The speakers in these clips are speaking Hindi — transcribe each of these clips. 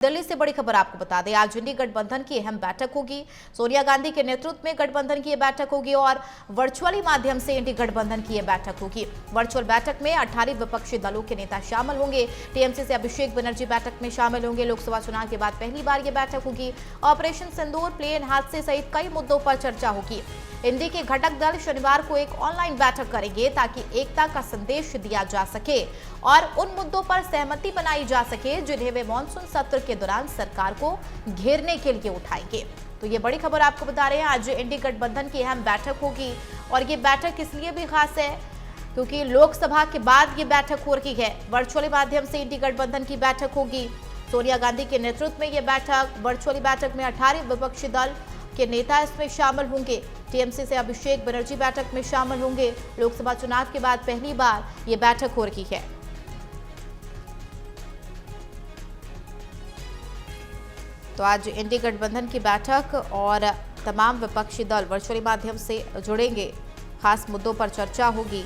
दिल्ली से बड़ी खबर आपको बता दें, आज इंडी गठबंधन की अहम बैठक होगी। सोनिया गांधी के नेतृत्व में गठबंधन की यह बैठक होगी और वर्चुअली माध्यम से इंडी गठबंधन की यह बैठक होगी। वर्चुअल बैठक में 18 विपक्षी दलों के नेता शामिल होंगे। टीएमसी से अभिषेक बनर्जी बैठक में शामिल होंगे। लोकसभा चुनाव के बाद पहली बार यह बैठक होगी। ऑपरेशन सिंदूर, प्लेन हादसे सहित कई मुद्दों पर चर्चा होगी। इंडी के घटक दल शनिवार को एक ऑनलाइन बैठक करेंगे ताकि एकता का संदेश दिया जा सके और उन मुद्दों पर सहमति बनाई जा सके जिन्हें वे मानसून सत्र के दौरान सरकार को घेरने के लिए उठाएंगे। तो ये बड़ी खबर आपको बता रहे हैं, आज इंडी गठबंधन की अहम बैठक होगी और ये बैठक इसलिए भी खास है क्योंकि लोकसभा के बाद ये बैठक हो रही है। वर्चुअली माध्यम से इंडी गठबंधन की बैठक होगी। सोनिया गांधी के नेतृत्व में ये बैठक, वर्चुअली बैठक में 18 विपक्षी दल के नेता इसमें शामिल होंगे। टीएमसी से अभिषेक बनर्जी बैठक में शामिल होंगे। लोकसभा चुनाव के बाद पहली बार ये बैठक हो रही है। तो आज इंडी गठबंधन की बैठक और तमाम विपक्षी दल वर्चुअली माध्यम से जुड़ेंगे। खास मुद्दों पर चर्चा होगी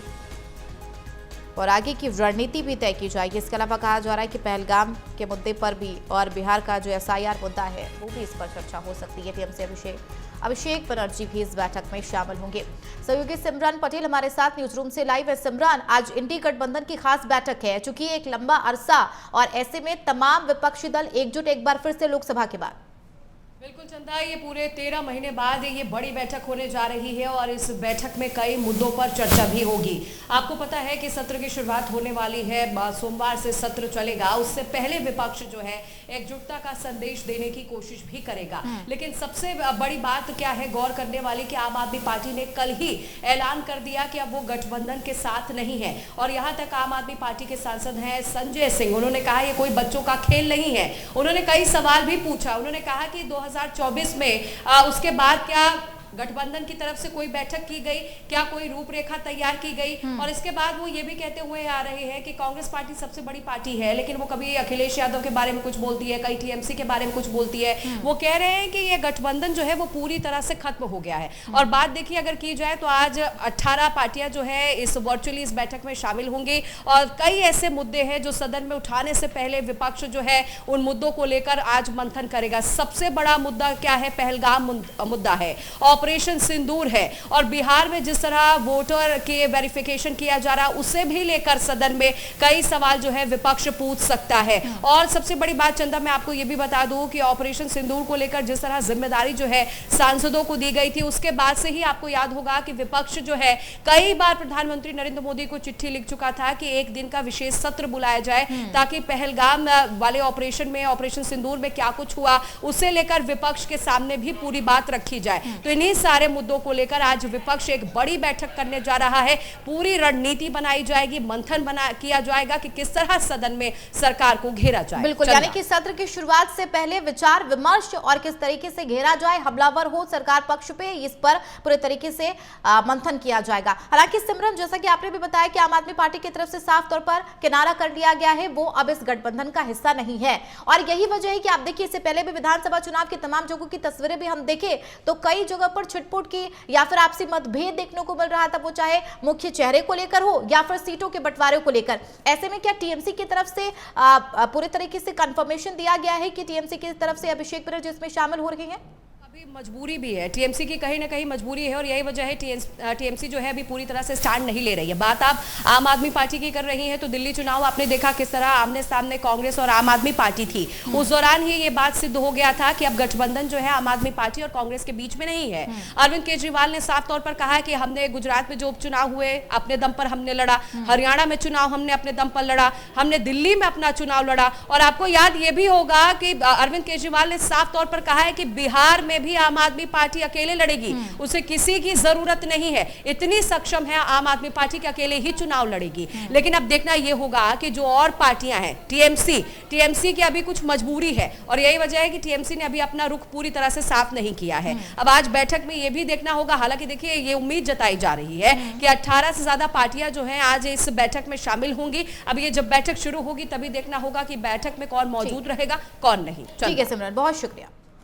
और आगे की रणनीति भी तय की जाएगी। इसके अलावा कहा जा रहा है कि पहलगाम के मुद्दे पर भी और बिहार का जो एसआईआर मुद्दा है वो भी इस पर चर्चा हो सकती है। टीएमसी अभिषेक बनर्जी भी इस बैठक में शामिल होंगे। सहयोगी सिमरन पटेल हमारे साथ न्यूज रूम से लाइव है। सिमरन, आज इंडी गठबंधन की खास बैठक है चूंकि एक लंबा अरसा और ऐसे में तमाम विपक्षी दल एकजुट एक बार फिर से लोकसभा के बाद। बिल्कुल चंदा, ये पूरे 13 महीने बाद ये बड़ी बैठक होने जा रही है और इस बैठक में कई मुद्दों पर चर्चा भी होगी। आपको पता है कि सत्र की शुरुआत होने वाली है, सोमवार से सत्र चलेगा। उससे पहले विपक्ष जो है एकजुटता का संदेश देने की कोशिश भी करेगा। लेकिन सबसे बड़ी बात क्या है गौर करने वाली कि आम आदमी पार्टी ने कल ही ऐलान कर दिया कि अब वो गठबंधन के साथ नहीं है। और यहाँ तक आम आदमी पार्टी के सांसद हैं संजय सिंह, उन्होंने कहा ये कोई बच्चों का खेल नहीं है। उन्होंने कई सवाल भी पूछा। उन्होंने कहा कि 2024 में उसके बाद क्या गठबंधन की तरफ से कोई बैठक की गई, क्या कोई रूपरेखा तैयार की गई। और इसके बाद वो ये भी कहते हुए आ रहे हैं कि कांग्रेस पार्टी सबसे बड़ी पार्टी है, लेकिन वो कभी अखिलेश यादव के बारे में कुछ बोलती है, कई टीएमसी के बारे में कुछ बोलती है। वो कह रहे हैं कि ये गठबंधन जो है वो पूरी तरह से खत्म हो गया है। और बात देखिए अगर की जाए तो आज 18 पार्टियां जो है इस वर्चुअली इस बैठक में शामिल होंगी और कई ऐसे मुद्दे हैं जो सदन में उठाने से पहले विपक्ष जो है उन मुद्दों को लेकर आज मंथन करेगा। सबसे बड़ा मुद्दा क्या है? पहलगाम मुद्दा है, ऑपरेशन सिंदूर है और बिहार में जिस तरह वोटर के वेरिफिकेशन किया जा रहा है उसे भी लेकर सदन में कई सवाल जो है विपक्ष पूछ सकता है। और सबसे बड़ी बात चंदा, मैं आपको यह भी बता दूं कि ऑपरेशन सिंदूर को लेकर जिस तरह जिम्मेदारी जो है सांसदों को दी गई थी, उसके बाद से ही आपको याद होगा कि विपक्ष जो है कई बार प्रधानमंत्री नरेंद्र मोदी को चिट्ठी लिख चुका था कि एक दिन का विशेष सत्र बुलाया जाए ताकि पहलगाम वाले ऑपरेशन में, ऑपरेशन सिंदूर में क्या कुछ हुआ उसे लेकर विपक्ष के सामने भी पूरी बात रखी जाए। तो इन्हीं सारे मुद्दों को लेकर आज विपक्ष एक बड़ी बैठक करने जा रहा है। पूरी रणनीति बनाई जाएगी, मंथन किया जाएगा कि किस तरह सदन में सरकार को घेरा जाए। बिल्कुल, यानी कि सत्र की शुरुआत से पहले विचार विमर्श और किस तरीके से घेरा जाए, हमलावर हो सरकार पक्ष पे, इस पर पूरे तरीके से मंथन किया जाएगा। हालांकि सिमरन, जैसा कि आपने भी बताया कि आम आदमी पार्टी की तरफ से साफ तौर पर किनारा कर लिया गया है, वो अब इस गठबंधन का हिस्सा नहीं है। और यही वजह है कि आप देखिए इससे पहले भी विधानसभा चुनाव की तमाम जगहों की तस्वीरें भी हम देखें तो कई जगह पर छिटपुट की या फिर आपसी मतभेद देखने को मिल रहा था, वो चाहे मुख्य चेहरे को लेकर हो या फिर सीटों के बंटवारे को लेकर। ऐसे में क्या टीएमसी की तरफ से पूरे तरीके से कंफर्मेशन दिया गया है कि टीएमसी की तरफ से अभिषेक बनर्जी इसमें शामिल हो रहे हैं? मजबूरी भी है, टीएमसी की कहीं ना कहीं मजबूरी है और यही वजह है टीएमसी जो है अभी पूरी तरह से स्टैंड नहीं ले रही है। बात आप आम आदमी पार्टी की कर रही हैं तो दिल्ली चुनाव आपने देखा किस तरह आमने सामने कांग्रेस और आम आदमी पार्टी थी। उस दौरान ही ये बात सिद्ध हो गया था कि अब गठबंधन जो है आम आदमी पार्टी और कांग्रेस के बीच में नहीं है। अरविंद केजरीवाल ने साफ तौर पर कहा कि हमने गुजरात में जो उपचुनाव हुए अपने दम पर हमने लड़ा, हरियाणा में चुनाव हमने अपने दम पर लड़ा, हमने दिल्ली में अपना चुनाव लड़ा। और आपको याद ये भी होगा कि अरविंद केजरीवाल ने साफ तौर पर कहा है कि बिहार में भी आम आदमी पार्टी अकेले लड़ेगी, उसे किसी की जरूरत नहीं है, इतनी सक्षम है आम आदमी पार्टी के अकेले ही चुनाव लड़ेगी। लेकिन अब देखना यह होगा कि जो और पार्टियां हैं, टीएमसी की अभी कुछ मजबूरी है और यही वजह है कि टीएमसी ने अभी अपना रुख पूरी तरह से साफ नहीं किया है। अब आज बैठक में यह भी देखना होगा, हालांकि देखिए ये उम्मीद जताई जा रही है कि 18 से ज्यादा पार्टियां जो हैं आज इस बैठक में शामिल होंगी। अब ये जब बैठक शुरू होगी तभी देखना होगा कि बैठक में कौन मौजूद रहेगा कौन नहीं। ठीक है सिमरन, बहुत शुक्रिया।